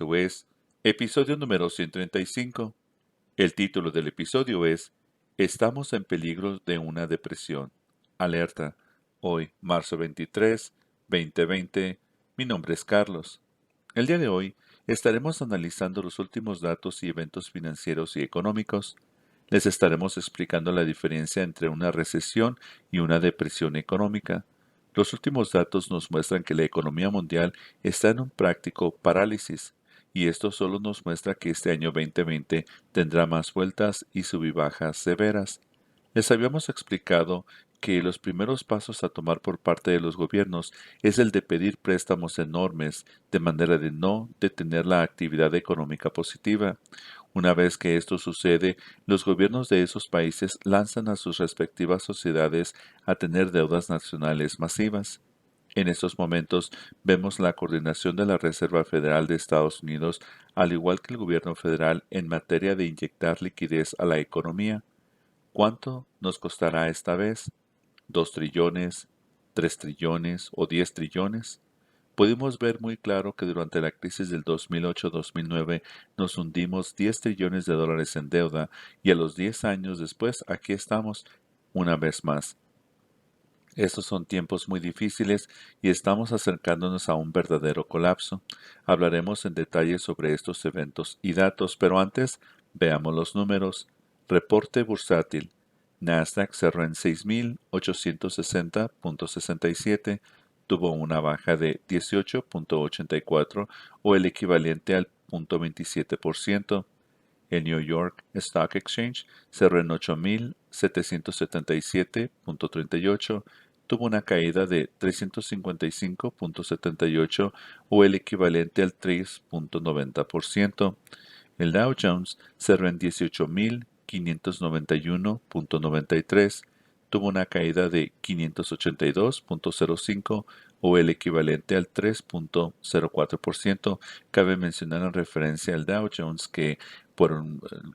Esto es episodio número 135. El título del episodio es Estamos en peligro de una depresión. Alerta. Hoy, marzo 23, 2020. Mi nombre es Carlos. El día de hoy estaremos analizando los últimos datos y eventos financieros y económicos. Les estaremos explicando la diferencia entre una recesión y una depresión económica. Los últimos datos nos muestran que la economía mundial está en un práctico parálisis, y esto solo nos muestra que este año 2020 tendrá más vueltas y subibajas severas. Les habíamos explicado que los primeros pasos a tomar por parte de los gobiernos es el de pedir préstamos enormes, de manera de no detener la actividad económica positiva. Una vez que esto sucede, los gobiernos de esos países lanzan a sus respectivas sociedades a tener deudas nacionales masivas. En estos momentos vemos la coordinación de la Reserva Federal de Estados Unidos, al igual que el gobierno federal, en materia de inyectar liquidez a la economía. ¿Cuánto nos costará esta vez? ¿2 trillones, 3 trillones o 10 trillones? Pudimos ver muy claro que durante la crisis del 2008-2009 nos hundimos 10 trillones de dólares en deuda, y a los 10 años después aquí estamos una vez más. Estos son tiempos muy difíciles y estamos acercándonos a un verdadero colapso. Hablaremos en detalle sobre estos eventos y datos, pero antes veamos los números. Reporte bursátil. Nasdaq cerró en 6.860.67, tuvo una baja de 18.84 o el equivalente al 0.27%. El New York Stock Exchange cerró en 8.777.38, tuvo una caída de 355.78 o el equivalente al 3.90%. El Dow Jones cerró en 18.591.93, tuvo una caída de 582.05 o el equivalente al 3.04%. Cabe mencionar en referencia al Dow Jones que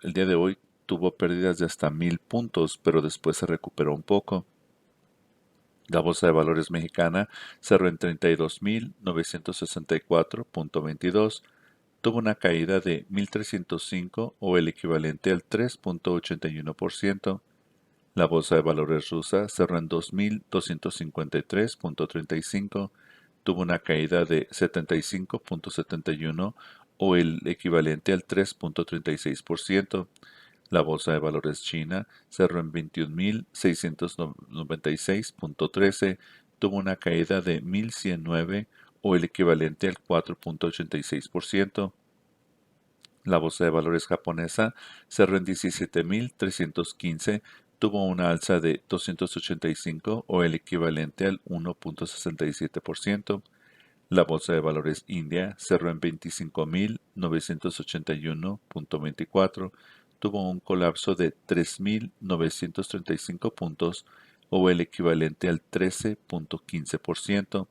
el día de hoy tuvo pérdidas de hasta 1,000 puntos, pero después se recuperó un poco. La Bolsa de Valores mexicana cerró en 32.964.22, tuvo una caída de 1,305 o el equivalente al 3.81%. La Bolsa de Valores rusa cerró en 2.253.35, tuvo una caída de 75.71 o el equivalente al 3.36%. La Bolsa de Valores china cerró en 21.696.13, tuvo una caída de 1,109 o el equivalente al 4.86%. La Bolsa de Valores japonesa cerró en 17.315, tuvo una alza de 285 o el equivalente al 1.67%. La Bolsa de Valores India cerró en 25.981.24, tuvo un colapso de 3.935 puntos o el equivalente al 13.15%.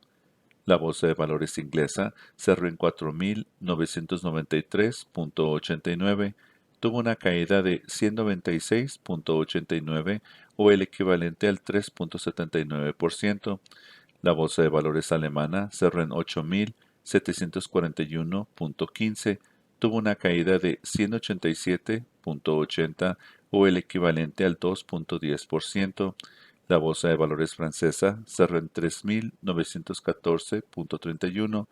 La Bolsa de Valores inglesa cerró en 4.993.89, tuvo una caída de 196.89 o el equivalente al 3.79%. La Bolsa de Valores alemana cerró en 8.741.15, tuvo una caída de 187.80 o el equivalente al 2.10%. La Bolsa de Valores francesa cerró en 3.914.31,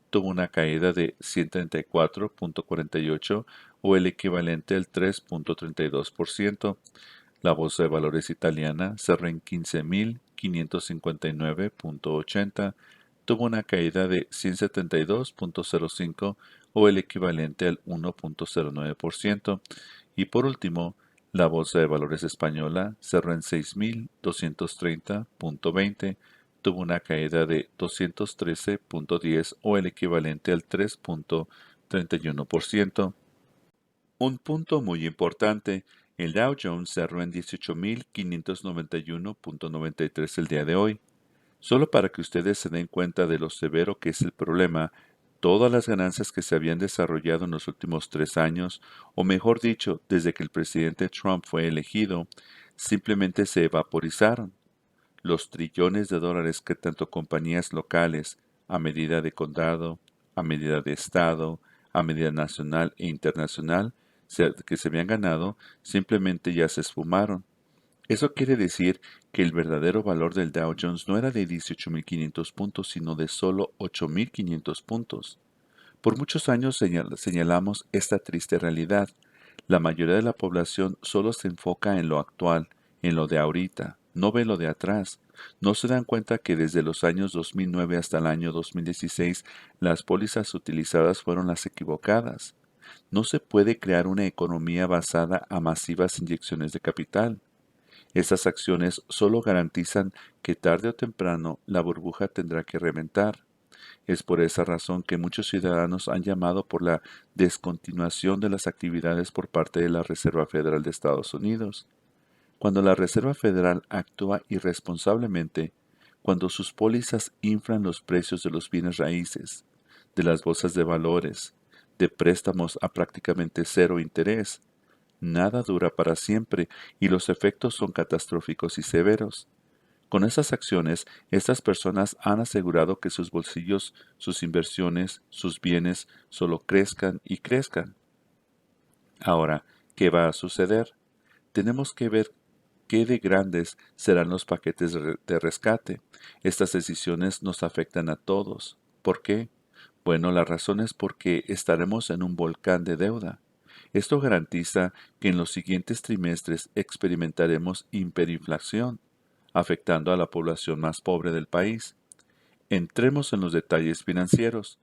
tuvo una caída de 134.48 o el equivalente al 3.32%. La Bolsa de Valores italiana cerró en 15.559.80, tuvo una caída de 172.05 o el equivalente al 1.09%. Y por último, la Bolsa de Valores española cerró en 6.230.20, tuvo una caída de 213.10 o el equivalente al 3.31%. Un punto muy importante, el Dow Jones cerró en 18.591.93 el día de hoy. Solo para que ustedes se den cuenta de lo severo que es el problema, todas las ganancias que se habían desarrollado en los últimos 3 años, o mejor dicho, desde que el presidente Trump fue elegido, simplemente se vaporizaron. Los trillones de dólares que tanto compañías locales, a medida de condado, a medida de estado, a medida nacional e internacional que se habían ganado simplemente ya se esfumaron. Eso quiere decir que el verdadero valor del Dow Jones no era de 18.500 puntos, sino de solo 8.500 puntos. Por muchos años señalamos esta triste realidad. La mayoría de la población solo se enfoca en lo actual, en lo de ahorita, no ve lo de atrás. No se dan cuenta que desde los años 2009 hasta el año 2016 las pólizas utilizadas fueron las equivocadas. No se puede crear una economía basada a masivas inyecciones de capital. Estas acciones solo garantizan que tarde o temprano la burbuja tendrá que reventar. Es por esa razón que muchos ciudadanos han llamado por la descontinuación de las actividades por parte de la Reserva Federal de Estados Unidos. Cuando la Reserva Federal actúa irresponsablemente, cuando sus pólizas inflan los precios de los bienes raíces, de las bolsas de valores, de préstamos a prácticamente cero interés, nada dura para siempre y los efectos son catastróficos y severos. Con esas acciones, estas personas han asegurado que sus bolsillos, sus inversiones, sus bienes solo crezcan y crezcan. Ahora, ¿qué va a suceder? Tenemos que ver qué de grandes serán los paquetes de rescate. Estas decisiones nos afectan a todos. ¿Por qué? Bueno, la razón es porque estaremos en un volcán de deuda. Esto garantiza que en los siguientes trimestres experimentaremos hiperinflación, afectando a la población más pobre del país. Entremos en los detalles financieros.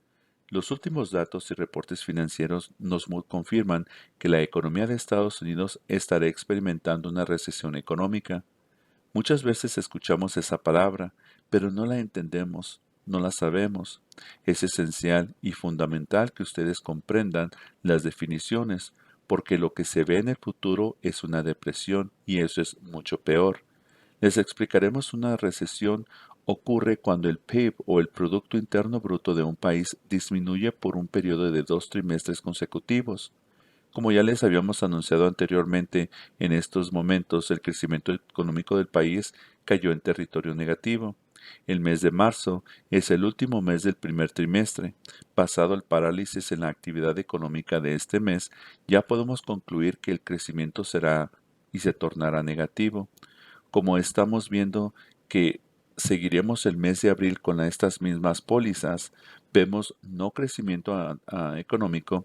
Los últimos datos y reportes financieros nos confirman que la economía de Estados Unidos estará experimentando una recesión económica. Muchas veces escuchamos esa palabra, pero no la entendemos, no la sabemos. Es esencial y fundamental que ustedes comprendan las definiciones, porque lo que se ve en el futuro es una depresión y eso es mucho peor. Les explicaremos una recesión ocurre cuando el PIB o el Producto Interno Bruto de un país disminuye por un periodo de 2 trimestres consecutivos. Como ya les habíamos anunciado anteriormente, en estos momentos el crecimiento económico del país cayó en territorio negativo. El mes de marzo es el último mes del primer trimestre. Pasado el parálisis en la actividad económica de este mes, ya podemos concluir que el crecimiento será y se tornará negativo. Como estamos viendo que seguiremos el mes de abril con estas mismas pólizas, vemos no crecimiento económico.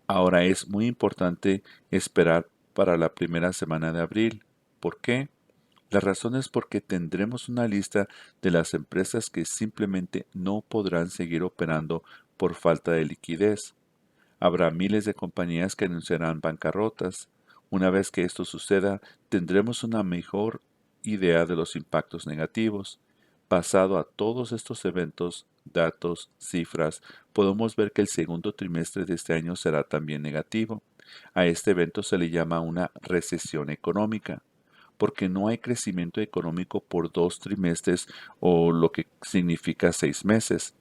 Ahora es muy importante esperar para la primera semana de abril. ¿Por qué? La razón es porque tendremos una lista de las empresas que simplemente no podrán seguir operando por falta de liquidez. Habrá miles de compañías que anunciarán bancarrotas. Una vez que esto suceda, tendremos una mejor idea de los impactos negativos. Basado a todos estos eventos, datos, cifras, podemos ver que el segundo trimestre de este año será también negativo. A este evento se le llama una recesión económica, porque no hay crecimiento económico por 2 trimestres o lo que significa 6 meses.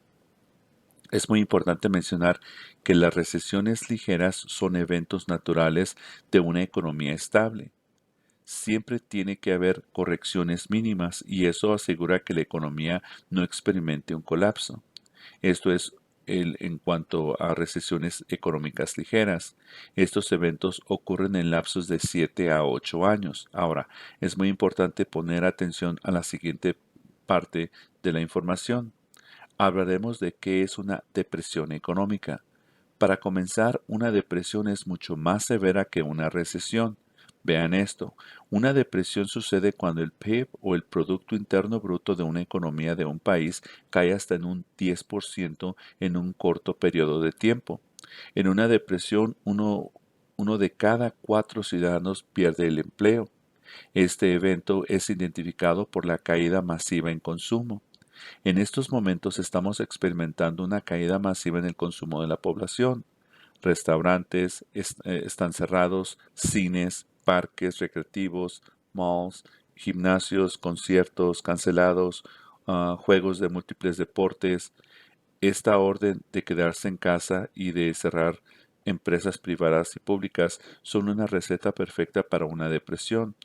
Es muy importante mencionar que las recesiones ligeras son eventos naturales de una economía estable. Siempre tiene que haber correcciones mínimas y eso asegura que la economía no experimente un colapso. Esto es en cuanto a recesiones económicas ligeras. Estos eventos ocurren en lapsos de 7 a 8 años. Ahora, es muy importante poner atención a la siguiente parte de la información. Hablaremos de qué es una depresión económica. Para comenzar, una depresión es mucho más severa que una recesión. Vean esto, una depresión sucede cuando el PIB o el Producto Interno Bruto de una economía de un país cae hasta en un 10% en un corto periodo de tiempo. En una depresión, uno de cada 4 ciudadanos pierde el empleo. Este evento es identificado por la caída masiva en consumo. En estos momentos estamos experimentando una caída masiva en el consumo de la población. Restaurantes están cerrados, cines, parques recreativos, malls, gimnasios, conciertos cancelados, juegos de múltiples deportes. Esta orden de quedarse en casa y de cerrar empresas privadas y públicas son una receta perfecta para una depresión.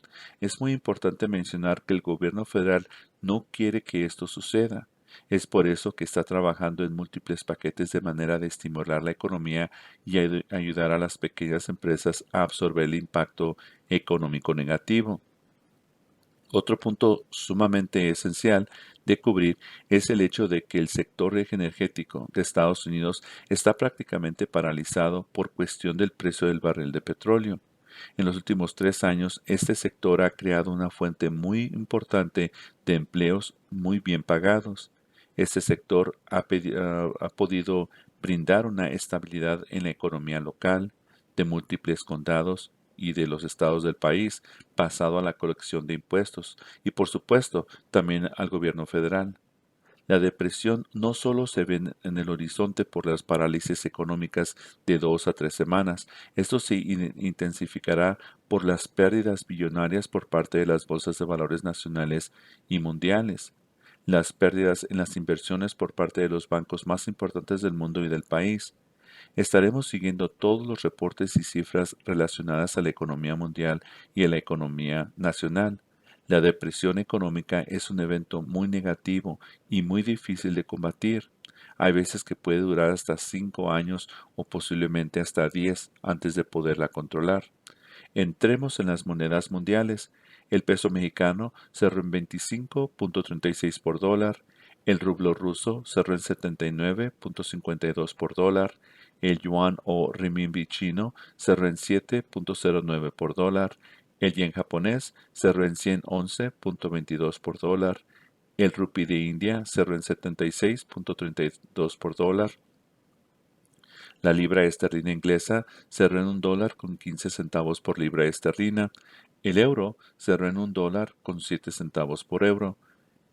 Es muy importante mencionar que el gobierno federal no quiere que esto suceda. Es por eso que está trabajando en múltiples paquetes de manera de estimular la economía y ayudar a las pequeñas empresas a absorber el impacto económico negativo. Otro punto sumamente esencial de cubrir es el hecho de que el sector energético de Estados Unidos está prácticamente paralizado por cuestión del precio del barril de petróleo. En los últimos 3 años, este sector ha creado una fuente muy importante de empleos muy bien pagados. Este sector ha podido brindar una estabilidad en la economía local de múltiples condados y de los estados del país, pasado a la colección de impuestos y, por supuesto, también al gobierno federal. La depresión no solo se ve en el horizonte por las parálisis económicas de 2 a 3 semanas, esto se intensificará por las pérdidas billonarias por parte de las bolsas de valores nacionales y mundiales, las pérdidas en las inversiones por parte de los bancos más importantes del mundo y del país. Estaremos siguiendo todos los reportes y cifras relacionadas a la economía mundial y a la economía nacional. La depresión económica es un evento muy negativo y muy difícil de combatir. Hay veces que puede durar hasta 5 años o posiblemente hasta 10 antes de poderla controlar. Entremos en las monedas mundiales. El peso mexicano cerró en 25.36 por dólar, el rublo ruso cerró en 79.52 por dólar, el yuan o renminbi chino cerró en 7.09 por dólar, el yen japonés cerró en 111.22 por dólar, el rupí de India cerró en 76.32 por dólar, la libra esterlina inglesa cerró en $1.15 por libra esterlina. El euro cerró en $1.07 por euro.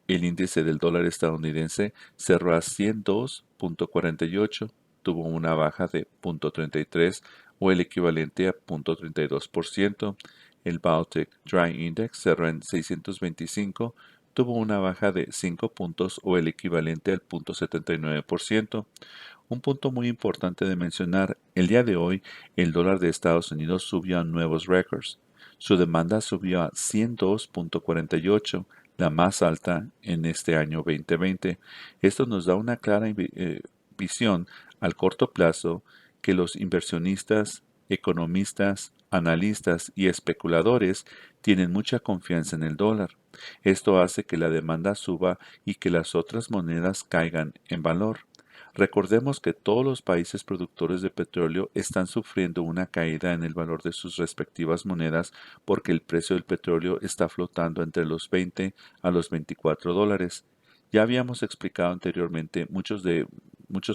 El índice del dólar estadounidense cerró a 102.48, tuvo una baja de 0.33 o el equivalente a 0.32%. El Baltic Dry Index cerró en 625, tuvo una baja de 5 puntos o el equivalente al 0.79%. Un punto muy importante de mencionar, el día de hoy el dólar de Estados Unidos subió a nuevos récords. Su demanda subió a 102.48, la más alta en este año 2020. Esto nos da una clara visión al corto plazo que los inversionistas, economistas, analistas y especuladores tienen mucha confianza en el dólar. Esto hace que la demanda suba y que las otras monedas caigan en valor. Recordemos que todos los países productores de petróleo están sufriendo una caída en el valor de sus respectivas monedas porque el precio del petróleo está flotando entre los 20 a los $24. Ya habíamos explicado anteriormente, muchos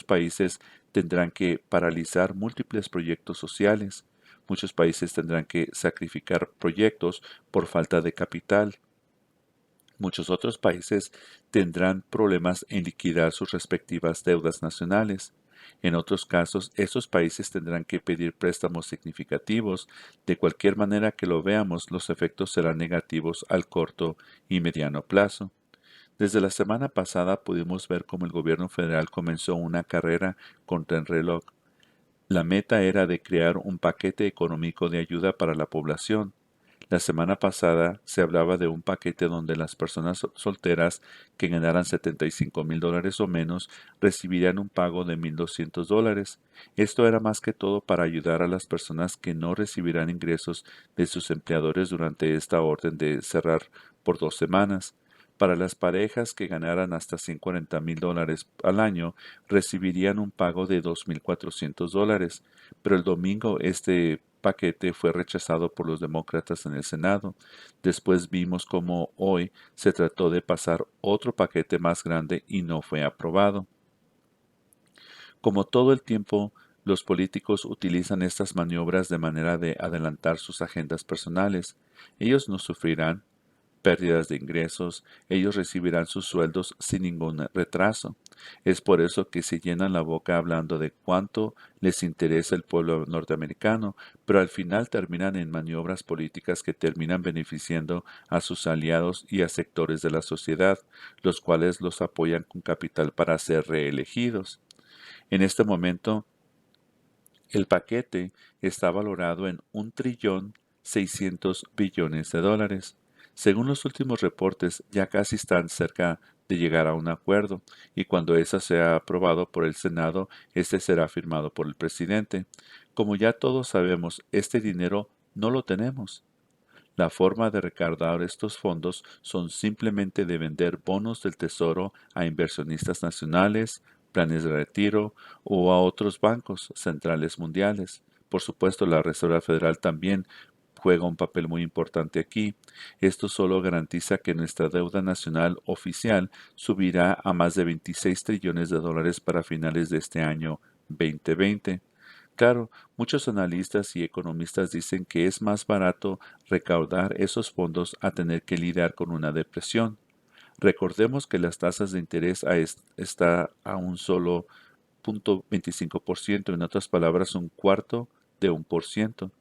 países tendrán que paralizar múltiples proyectos sociales. Muchos países tendrán que sacrificar proyectos por falta de capital. Muchos otros países tendrán problemas en liquidar sus respectivas deudas nacionales. En otros casos, esos países tendrán que pedir préstamos significativos. De cualquier manera que lo veamos, los efectos serán negativos al corto y mediano plazo. Desde la semana pasada pudimos ver cómo el gobierno federal comenzó una carrera contra el reloj. La meta era de crear un paquete económico de ayuda para la población. La semana pasada se hablaba de un paquete donde las personas solteras que ganaran $75,000 o menos recibirían un pago de $1,200. Esto era más que todo para ayudar a las personas que no recibirán ingresos de sus empleadores durante esta orden de cerrar por 2 semanas. Para las parejas que ganaran hasta $140,000 al año, recibirían un pago de $2,400, pero el domingo este paquete fue rechazado por los demócratas en el Senado. Después vimos cómo hoy se trató de pasar otro paquete más grande y no fue aprobado. Como todo el tiempo, los políticos utilizan estas maniobras de manera de adelantar sus agendas personales. Ellos no sufrirán pérdidas de ingresos, ellos recibirán sus sueldos sin ningún retraso. Es por eso que se llenan la boca hablando de cuánto les interesa el pueblo norteamericano, pero al final terminan en maniobras políticas que terminan beneficiando a sus aliados y a sectores de la sociedad, los cuales los apoyan con capital para ser reelegidos. En este momento, el paquete está valorado en $1,600,000,000,000. Según los últimos reportes, ya casi están cerca de llegar a un acuerdo, y cuando ésta sea aprobado por el Senado, este será firmado por el presidente. Como ya todos sabemos, este dinero no lo tenemos. La forma de recaudar estos fondos son simplemente de vender bonos del Tesoro a inversionistas nacionales, planes de retiro o a otros bancos centrales mundiales. Por supuesto, la Reserva Federal también juega un papel muy importante aquí. Esto solo garantiza que nuestra deuda nacional oficial subirá a más de 26 trillones de dólares para finales de este año 2020. Claro, muchos analistas y economistas dicen que es más barato recaudar esos fondos a tener que lidiar con una depresión. Recordemos que las tasas de interés está a un solo 0.25%, en otras palabras, un cuarto de 1%.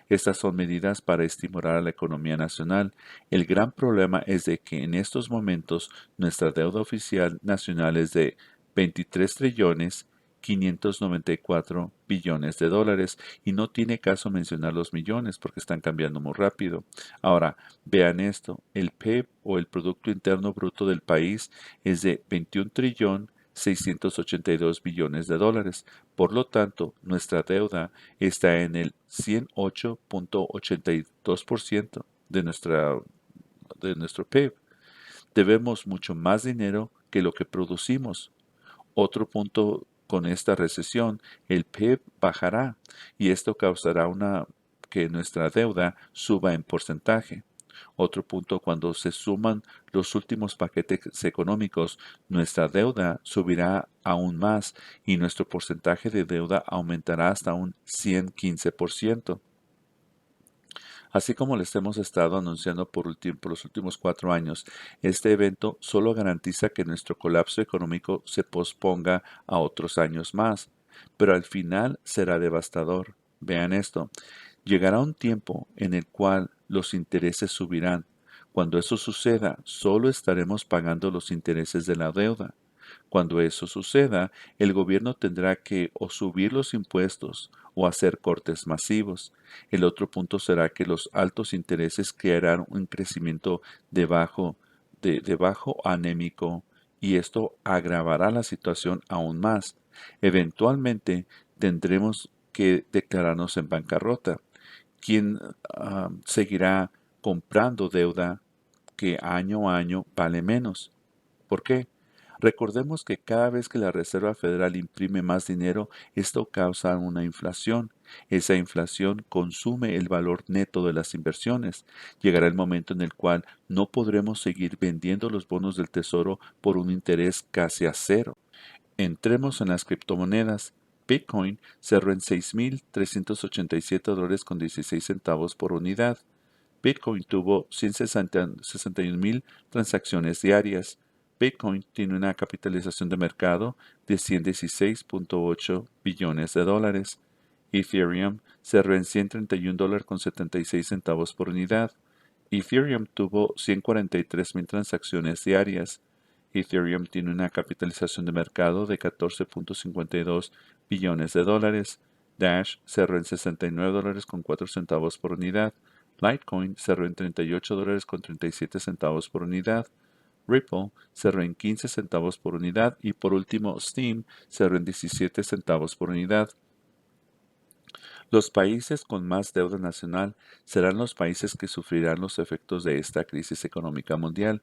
Estas son medidas para estimular a la economía nacional. El gran problema es de que en estos momentos nuestra deuda oficial nacional es de 23 trillones 594 billones de dólares y no tiene caso mencionar los millones porque están cambiando muy rápido. Ahora, vean esto, el PIB o el Producto Interno Bruto del país es de 21 trillón 682 billones de dólares. Por lo tanto, nuestra deuda está en el 108.82% de nuestro PIB. Debemos mucho más dinero que lo que producimos. Otro punto con esta recesión, el PIB bajará y esto causará que nuestra deuda suba en porcentaje. Otro punto, cuando se suman los últimos paquetes económicos, nuestra deuda subirá aún más y nuestro porcentaje de deuda aumentará hasta un 115%. Así como les hemos estado anunciando por los últimos 4 años, este evento solo garantiza que nuestro colapso económico se posponga a otros años más, pero al final será devastador. Vean esto, llegará un tiempo en el cual los intereses subirán. Cuando eso suceda, solo estaremos pagando los intereses de la deuda. Cuando eso suceda, el gobierno tendrá que o subir los impuestos o hacer cortes masivos. El otro punto será que los altos intereses crearán un crecimiento de bajo anémico y esto agravará la situación aún más. Eventualmente tendremos que declararnos en bancarrota. ¿Quién seguirá comprando deuda que año a año vale menos? ¿Por qué? Recordemos que cada vez que la Reserva Federal imprime más dinero, esto causa una inflación. Esa inflación consume el valor neto de las inversiones. Llegará el momento en el cual no podremos seguir vendiendo los bonos del tesoro por un interés casi a cero. Entremos en las criptomonedas. Bitcoin cerró en $6,387.16 por unidad. Bitcoin tuvo 161,000 transacciones diarias. Bitcoin tiene una capitalización de mercado de 116.8 billones de dólares. Ethereum cerró en $131.76 por unidad. Ethereum tuvo 143,000 transacciones diarias. Ethereum tiene una capitalización de mercado de 14.52 billones de dólares. Dash cerró en $69.04 por unidad. Litecoin cerró en $38.37 por unidad. Ripple cerró en 15 centavos por unidad y por último Steam cerró en 17 centavos por unidad. Los países con más deuda nacional serán los países que sufrirán los efectos de esta crisis económica mundial.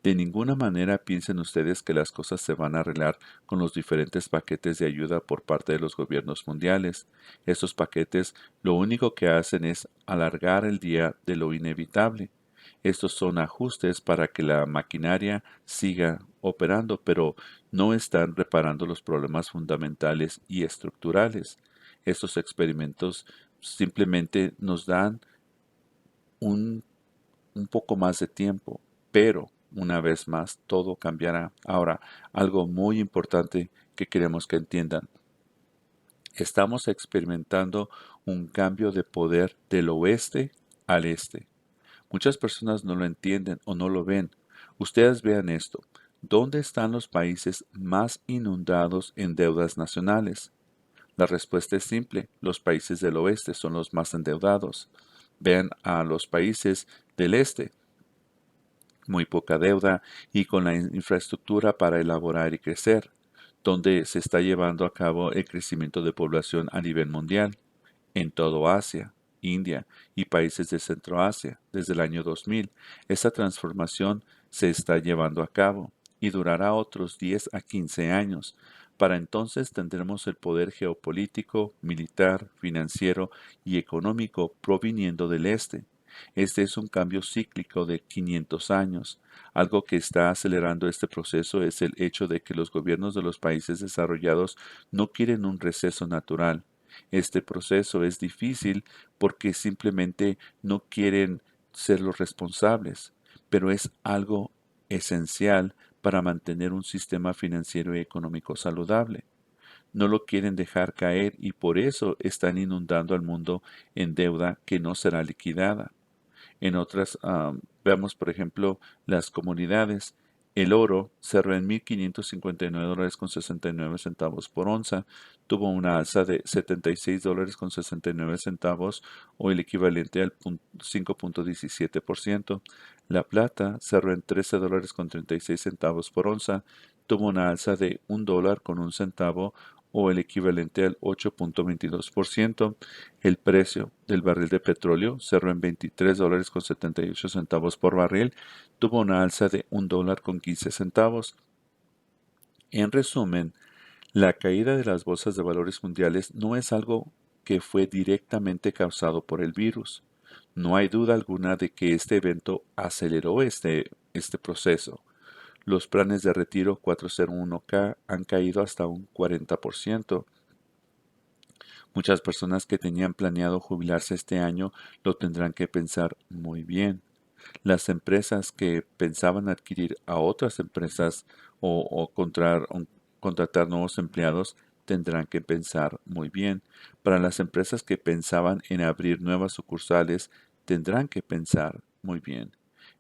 De ninguna manera piensen ustedes que las cosas se van a arreglar con los diferentes paquetes de ayuda por parte de los gobiernos mundiales. Estos paquetes lo único que hacen es alargar el día de lo inevitable. Estos son ajustes para que la maquinaria siga operando, pero no están reparando los problemas fundamentales y estructurales. Estos experimentos simplemente nos dan un, un poco más de tiempo, pero una vez más todo cambiará. Ahora, algo muy importante que queremos que entiendan. Estamos experimentando un cambio de poder del oeste al este. Muchas personas no lo entienden o no lo ven. Ustedes vean esto. ¿Dónde están los países más inundados en deudas nacionales? La respuesta es simple. Los países del oeste son los más endeudados. Vean a los países del este. muy poca deuda y con la infraestructura para elaborar y crecer, donde se está llevando a cabo el crecimiento de población a nivel mundial en todo Asia, India y países de Centroasia desde el año 2000. Esta transformación se está llevando a cabo y durará otros 10 a 15 años. Para entonces tendremos el poder geopolítico, militar, financiero y económico proviniendo del este. Este es un cambio cíclico de 500 años. Algo que está acelerando este proceso es el hecho de que los gobiernos de los países desarrollados no quieren un receso natural. Este proceso es difícil porque simplemente no quieren ser los responsables, pero es algo esencial para mantener un sistema financiero y económico saludable. No lo quieren dejar caer y por eso están inundando al mundo en deuda que no será liquidada. En otras, veamos por ejemplo las comunidades. El oro cerró en $1,559 con 69 centavos por onza, tuvo una alza de $76 con 69 centavos o el equivalente al 5.17%. La plata cerró en $13 con 36 centavos por onza, tuvo una alza de $1 con un centavo o el equivalente al 8.22%. El precio del barril de petróleo cerró en $23 con 78 centavos por barril, tuvo una alza de $1 con 15 centavos. En resumen, la caída de las bolsas de valores mundiales no es algo que fue directamente causado por el virus. No hay duda alguna de que este evento aceleró este proceso. Los planes de retiro 401k han caído hasta un 40%. Muchas personas que tenían planeado jubilarse este año lo tendrán que pensar muy bien. Las empresas que pensaban adquirir a otras empresas o contratar nuevos empleados tendrán que pensar muy bien. Para las empresas que pensaban en abrir nuevas sucursales tendrán que pensar muy bien.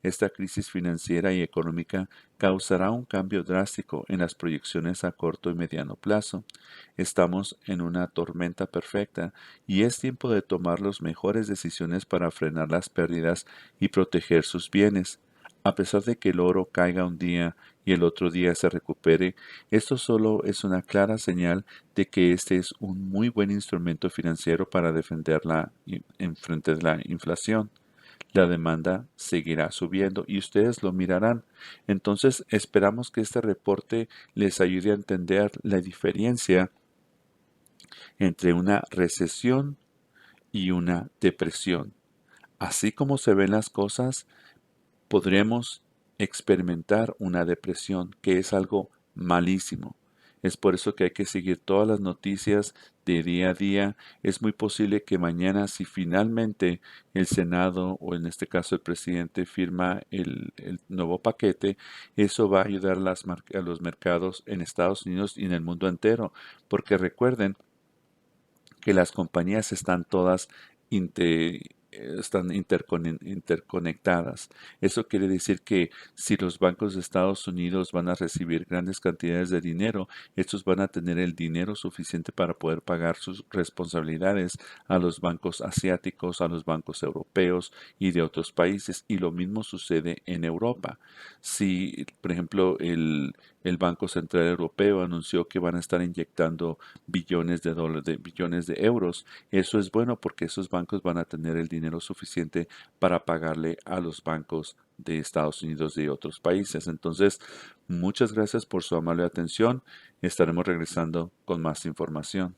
Esta crisis financiera y económica causará un cambio drástico en las proyecciones a corto y mediano plazo. Estamos en una tormenta perfecta y es tiempo de tomar las mejores decisiones para frenar las pérdidas y proteger sus bienes. A pesar de que el oro caiga un día y el otro día se recupere, esto solo es una clara señal de que este es un muy buen instrumento financiero para defenderla en frente de la inflación. La demanda seguirá subiendo y ustedes lo mirarán. Entonces esperamos que este reporte les ayude a entender la diferencia entre una recesión y una depresión. Así como se ven las cosas, podremos experimentar una depresión, que es algo malísimo. Es por eso que hay que seguir todas las noticias de día a día. Es muy posible que mañana, si finalmente el Senado o en este caso el presidente firma el nuevo paquete, eso va a ayudar a los mercados en Estados Unidos y en el mundo entero. Porque recuerden que las compañías están todas interconectadas. Eso quiere decir que si los bancos de Estados Unidos van a recibir grandes cantidades de dinero, estos van a tener el dinero suficiente para poder pagar sus responsabilidades a los bancos asiáticos, a los bancos europeos y de otros países. Y lo mismo sucede en Europa. Si, por ejemplo, el Banco Central Europeo anunció que van a estar inyectando billones de dólares, billones de euros. Eso es bueno porque esos bancos van a tener el dinero suficiente para pagarle a los bancos de Estados Unidos y de otros países. Entonces, muchas gracias por su amable atención. Estaremos regresando con más información.